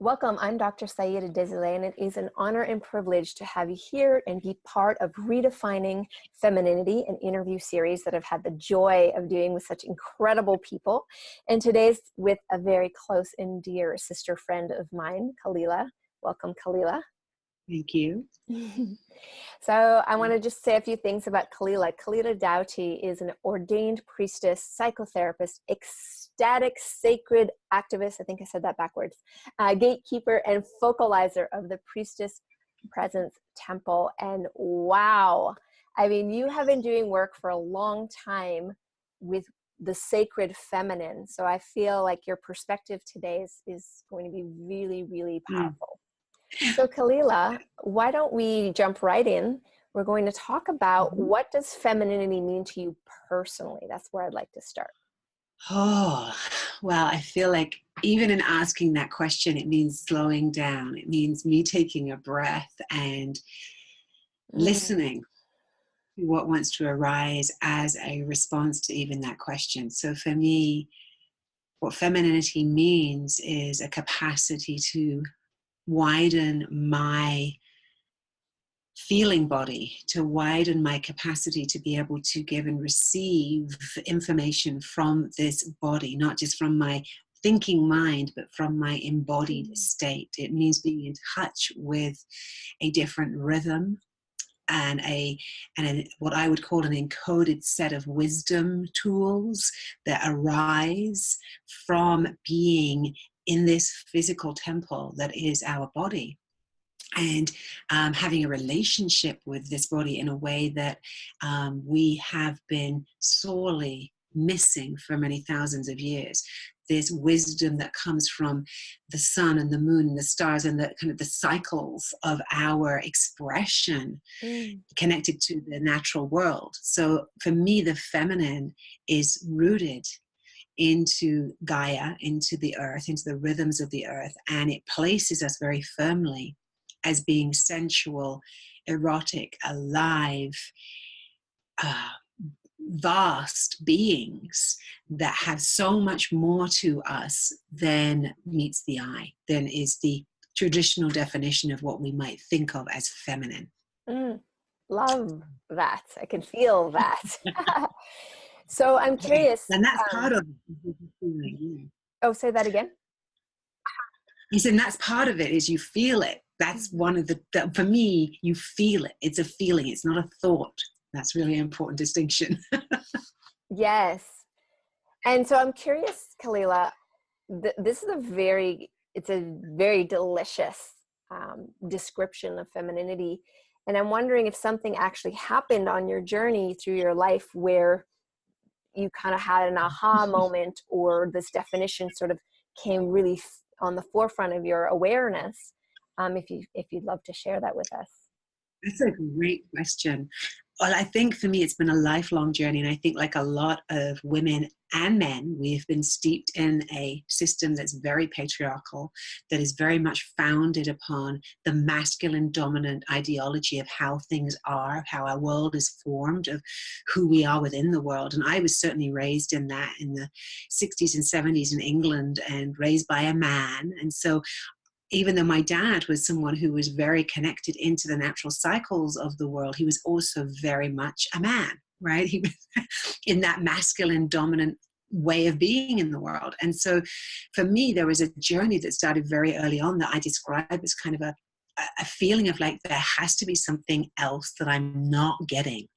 Welcome, I'm Dr. Saida, and it is an honor and privilege to have you here and be part of Redefining Femininity, an interview series that I've had the joy of doing with such incredible people. And today's with a very close and dear sister friend of mine, Kalila. Welcome, Kalila. Thank you. So I want to just say a few things about Kalila. Kalila Doughty is an ordained priestess, psychotherapist, ecstatic, sacred activist, I think I said that backwards, gatekeeper and focalizer of the Priestess Presence Temple. And wow, I mean, you have been doing work for a long time with the sacred feminine. So I feel like your perspective today is going to be really, really powerful. So Kalila, why don't we jump right in? We're going to talk about what does femininity mean to you personally? That's where I'd like to start. Oh, well, I feel like even in asking that question, it means slowing down. It means me taking a breath and listening to what wants to arise as a response to even that question. So for me, what femininity means is a capacity to widen my feeling body, to widen my capacity to be able to give and receive information from this body, not just from my thinking mind, but from my embodied state. It means being in touch with a different rhythm and what I would call an encoded set of wisdom tools that arise from being in this physical temple that is our body. And having a relationship with this body in a way that we have been sorely missing for many thousands of years. This wisdom that comes from the sun and the moon and the stars and the kind of the cycles of our expression connected to the natural world. So for me, the feminine is rooted into Gaia, into the earth, into the rhythms of the earth, and it places us very firmly as being sensual, erotic, alive, vast beings that have so much more to us than meets the eye, than is the traditional definition of what we might think of as feminine. Love that. I can feel that. So I'm curious. And that's part of it. Oh, say that again. He said, that's part of it, is you feel it. That's one of for me, you feel it. It's a feeling. It's not a thought. That's really an important distinction. Yes. And so I'm curious, Kalila, this is a very delicious description of femininity. And I'm wondering if something actually happened on your journey through your life where you kind of had an aha moment, or this definition sort of came really on the forefront of your awareness. If you'd love to share that with us. That's a great question. Well, I think for me, it's been a lifelong journey. And I think like a lot of women and men, we've been steeped in a system that's very patriarchal, that is very much founded upon the masculine dominant ideology of how things are, how our world is formed, of who we are within the world. And I was certainly raised in that in the 60s and 70s in England, and raised by a man. And so even though my dad was someone who was very connected into the natural cycles of the world, he was also very much a man, right? He was in that masculine dominant way of being in the world. And so for me, there was a journey that started very early on that I describe as kind of a feeling of like, there has to be something else that I'm not getting,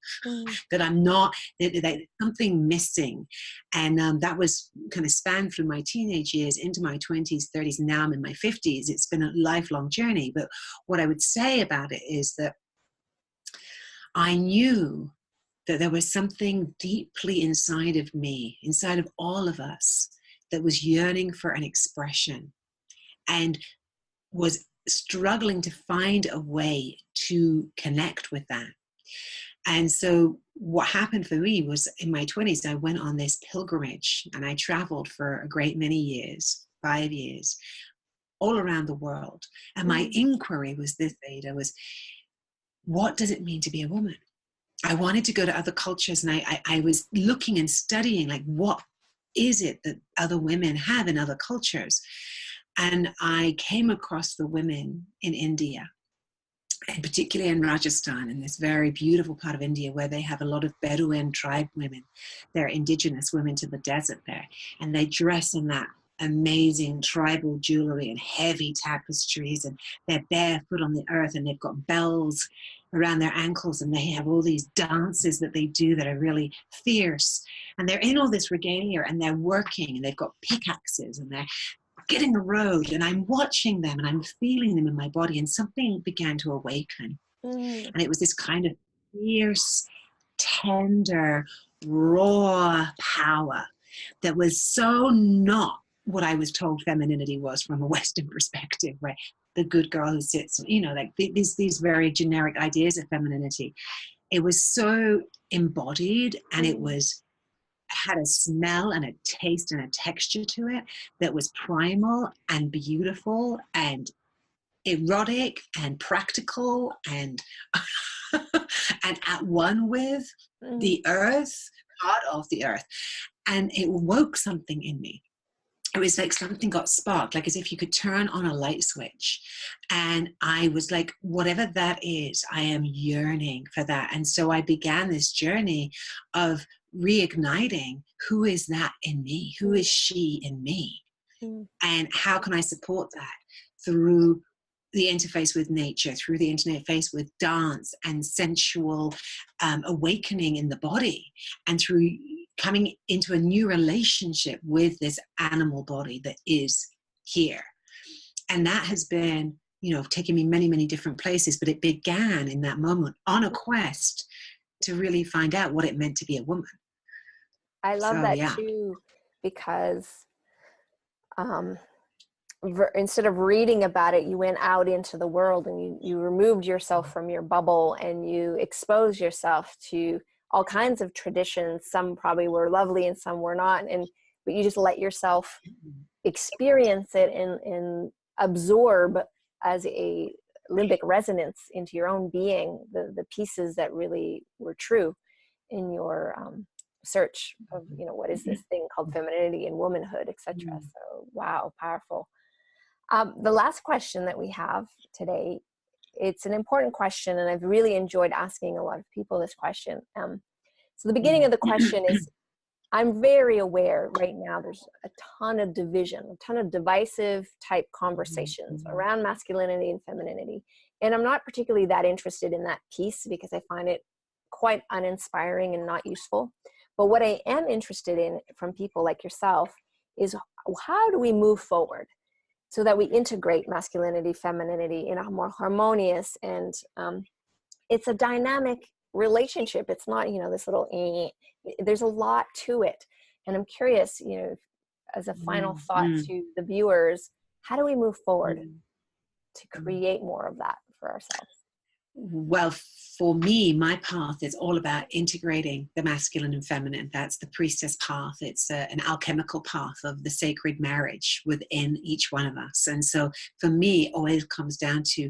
that I'm not, that something missing. And that was kind of spanned through my teenage years into my 20s, 30s, and now I'm in my 50s. It's been a lifelong journey. But what I would say about it is that I knew that there was something deeply inside of me, inside of all of us, that was yearning for an expression and was struggling to find a way to connect with that. And so what happened for me was in my 20s, I went on this pilgrimage and I traveled for a great many years, 5 years, all around the world. And my inquiry was this, Ada, was what does it mean to be a woman? I wanted to go to other cultures, and I was looking and studying, like, what is it that other women have in other cultures? And I came across the women in India, and particularly in Rajasthan, in this very beautiful part of India where they have a lot of Bedouin tribe women. They're indigenous women to the desert there, and they dress in that amazing tribal jewelry and heavy tapestries, and they're barefoot on the earth, and they've got bells around their ankles, and they have all these dances that they do that are really fierce, and they're in all this regalia, and they're working, and they've got pickaxes, and they're getting the road, and I'm watching them and I'm feeling them in my body, and something began to awaken. And it was this kind of fierce, tender, raw power that was so not what I was told femininity was from a Western perspective, right? The good girl who sits, like these very generic ideas of femininity. It was so embodied, and it had a smell and a taste and a texture to it that was primal and beautiful and erotic and practical and and at one with the earth, part of the earth. And it woke something in me. It was like something got sparked, like as if you could turn on a light switch. And I was like, whatever that is, I am yearning for that. And so I began this journey of reigniting, who is that in me? Who is she in me? And how can I support that through the interface with nature, through the interface with dance and sensual awakening in the body, and through coming into a new relationship with this animal body that is here. And that has been, taking me many, many different places, but it began in that moment on a quest to really find out what it meant to be a woman. I love that too, because instead of reading about it, you went out into the world and you removed yourself from your bubble, and you exposed yourself to all kinds of traditions. Some probably were lovely and some were not, but you just let yourself experience it and absorb as a limbic resonance into your own being the pieces that really were true in your search of what is this thing called femininity and womanhood, etc. So wow, powerful. The last question that we have today, it's an important question, and I've really enjoyed asking a lot of people this question. So the beginning of the question is, I'm very aware right now there's a ton of division, a ton of divisive type conversations around masculinity and femininity. And I'm not particularly that interested in that piece because I find it quite uninspiring and not useful. But what I am interested in from people like yourself is, how do we move forward so that we integrate masculinity, femininity in a more harmonious and it's a dynamic relationship. It's not, this little, there's a lot to it. And I'm curious, as a final thought to the viewers, how do we move forward to create more of that for ourselves? Well, for me, my path is all about integrating the masculine and feminine. That's the priestess path. It's an alchemical path of the sacred marriage within each one of us. And so for me, it always comes down to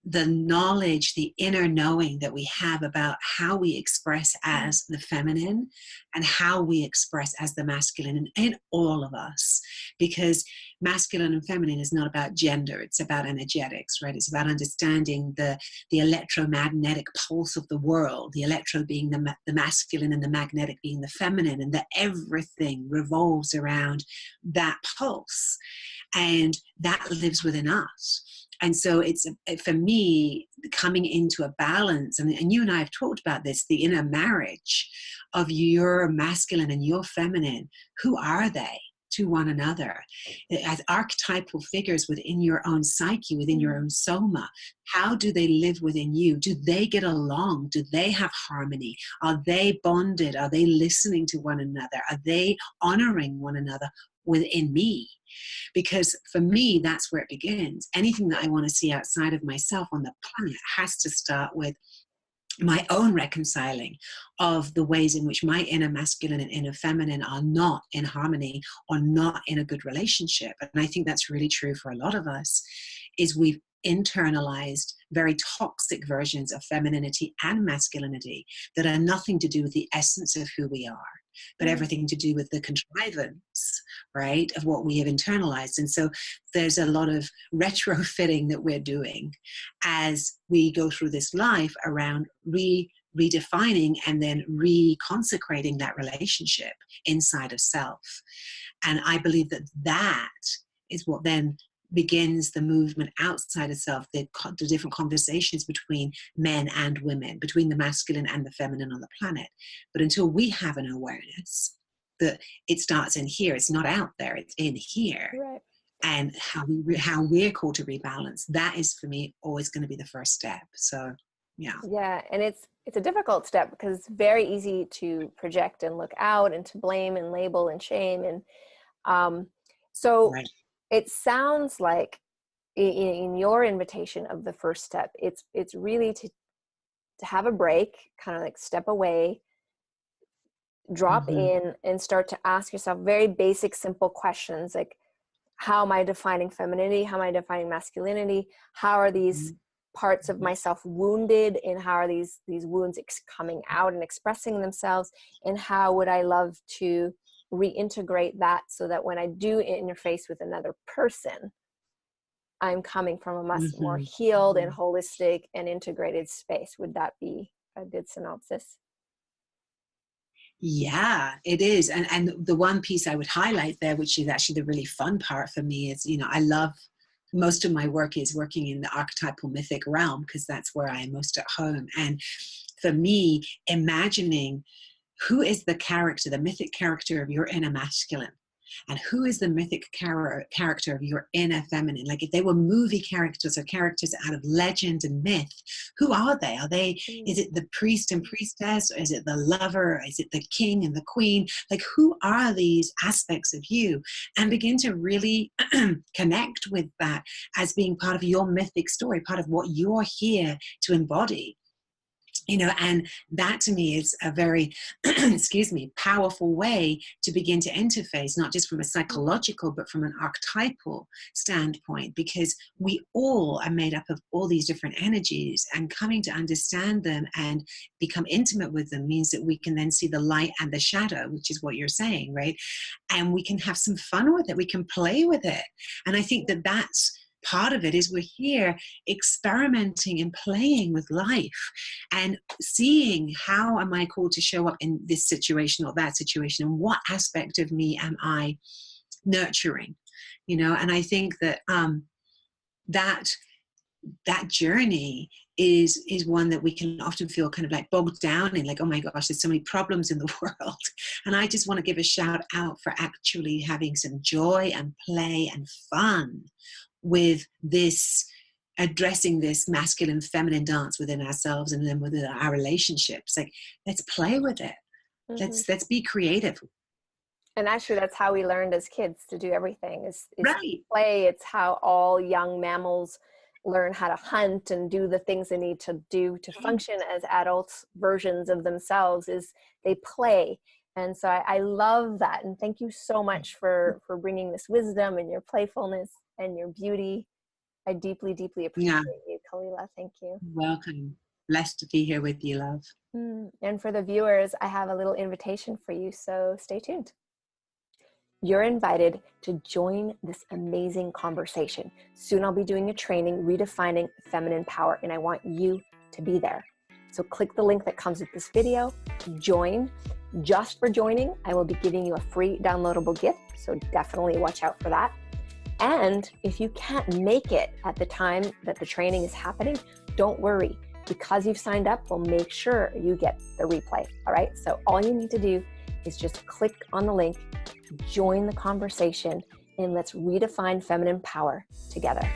the knowledge, the inner knowing that we have about how we express as the feminine and how we express as the masculine in all of us. Because masculine and feminine is not about gender, it's about energetics, right? It's about understanding the electromagnetic pulse of the world, the electro being the masculine and the magnetic being the feminine, and that everything revolves around that pulse, and that lives within us. And so it's, for me, coming into a balance, and you and I have talked about this, the inner marriage of your masculine and your feminine. Who are they to one another? As archetypal figures within your own psyche, within your own soma, how do they live within you? Do they get along? Do they have harmony? Are they bonded? Are they listening to one another? Are they honoring one another within me? Because for me, that's where it begins. Anything that I want to see outside of myself on the planet has to start with my own reconciling of the ways in which my inner masculine and inner feminine are not in harmony or not in a good relationship. And I think that's really true for a lot of us, is we've internalized very toxic versions of femininity and masculinity that are nothing to do with the essence of who we are. but everything to do with the contrivance, right, of what we have internalized. And so there's a lot of retrofitting that we're doing as we go through this life around redefining and then reconsecrating that relationship inside of self. And I believe that that is what then begins the movement outside of self, the different conversations between men and women, between the masculine and the feminine on the planet. But until we have an awareness that it starts in here, it's not out there, it's in here. Right. And how we're called to rebalance, that is for me always going to be the first step. So yeah, and it's a difficult step because it's very easy to project and look out and to blame and label and shame. And so right. it sounds like in your invitation of the first step, it's really to have a break, kind of like step away, drop in, and start to ask yourself very basic, simple questions like, how am I defining femininity? How am I defining masculinity? How are these parts of myself wounded, and how are these wounds coming out and expressing themselves? And how would I love to reintegrate that so that when I do interface with another person, I'm coming from a much more healed and holistic and integrated space? Would that be a good synopsis? Yeah, it is. And the one piece I would highlight there, which is actually the really fun part for me, is, I love, most of my work is working in the archetypal mythic realm because that's where I am most at home. And for me, imagining who is the character, the mythic character of your inner masculine, and who is the mythic character of your inner feminine. Like if they were movie characters or characters out of legend and myth, who are they? Is it the priest and priestess? Or is it the lover? Or is it the king and the queen? Like who are these aspects of you? And begin to really connect with that as being part of your mythic story, part of what you're here to embody. And that to me is a very, powerful way to begin to interface, not just from a psychological, but from an archetypal standpoint, because we all are made up of all these different energies, and coming to understand them and become intimate with them means that we can then see the light and the shadow, which is what you're saying, right? And we can have some fun with it. We can play with it. And I think that that's part of it, is we're here experimenting and playing with life and seeing how am I called to show up in this situation or that situation, and what aspect of me am I nurturing, and I think that that journey is one that we can often feel kind of like bogged down in, like, oh my gosh, there's so many problems in the world. And I just want to give a shout out for actually having some joy and play and fun with this, addressing this masculine feminine dance within ourselves and then within our relationships. Like, let's play with it. Let's be creative. And actually that's how we learned as kids to do everything is right. Play. It's how all young mammals learn how to hunt and do the things they need to do to function as adult versions of themselves, is they play. And so I love that. And thank you so much for bringing this wisdom and your playfulness and your beauty. I deeply, deeply appreciate you, Kalila. Thank you. Welcome. Blessed to be here with you, love. And for the viewers, I have a little invitation for you, so stay tuned. You're invited to join this amazing conversation. Soon I'll be doing a training, Redefining Feminine Power, and I want you to be there. So click the link that comes with this video, join. Just for joining, I will be giving you a free downloadable gift, so definitely watch out for that. And if you can't make it at the time that the training is happening, don't worry. Because you've signed up, we'll make sure you get the replay, all right? So all you need to do is just click on the link, join the conversation, and let's redefine feminine power together.